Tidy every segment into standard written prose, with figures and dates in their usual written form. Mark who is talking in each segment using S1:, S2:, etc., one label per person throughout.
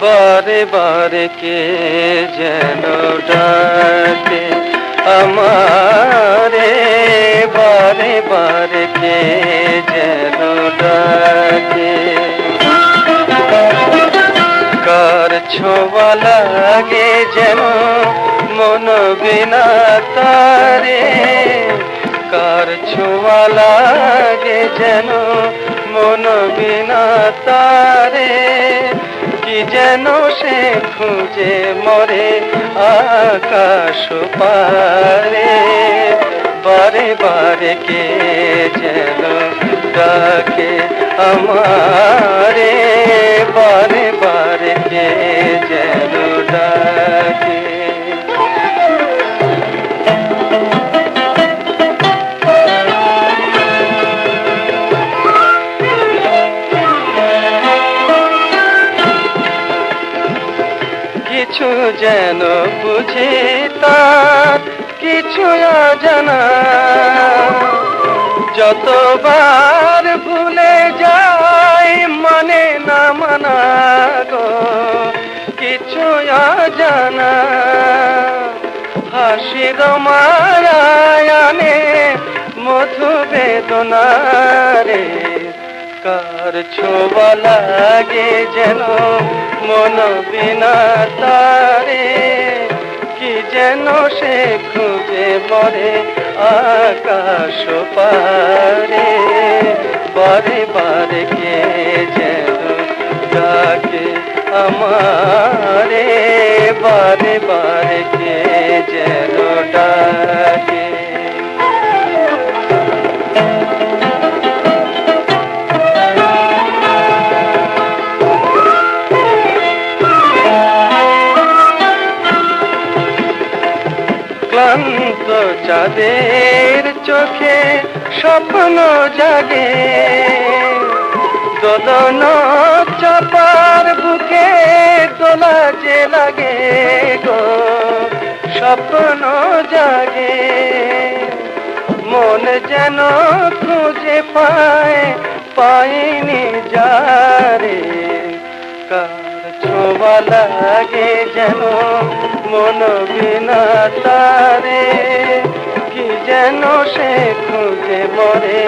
S1: বারে বারে কে যেন ডাকে আমারে, বারে বারে কে যেন ডাকে। কার ছোঁয়া লাগে যেন মন বিনা তারে, কার ছোঁয়া লাগে যেন মন বিনা তারে। কি যেন সে খুঁজে মরে আকাশ পারে, বারে বারে কে যেন ডাকে আমারে, বারে বারে কে যেন ডাকে। কিছু যেন বুঝি তার কিছু অজানা, যতবার ভুলে যাই মানে না মানা গো, কিছু অজানা। হাসির মায়ায় আনে মধু বেদনা রে, কার ছোঁয়া লাগে যেন মন বিনা তারে। কি যেন সে খুঁজে মরে আকাশ পারে, বারে বারে কে যেন ডাকে আমারে, বারে বারে কে যেন ডাকে। ক্লান্ত চাঁদের চোখে স্বপ্ন জাগে, দোলন চাপার বুকে দোলা যে লাগে গো, স্বপ্ন জাগে। মন যেন খুঁজে পায় পায়নি যারে, কার ছোঁয়া লাগে যেন মন বিনা তারে। কি যেন সে খুঁজে মরে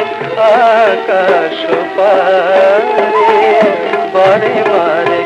S1: আকাশ পারে, বারে বারে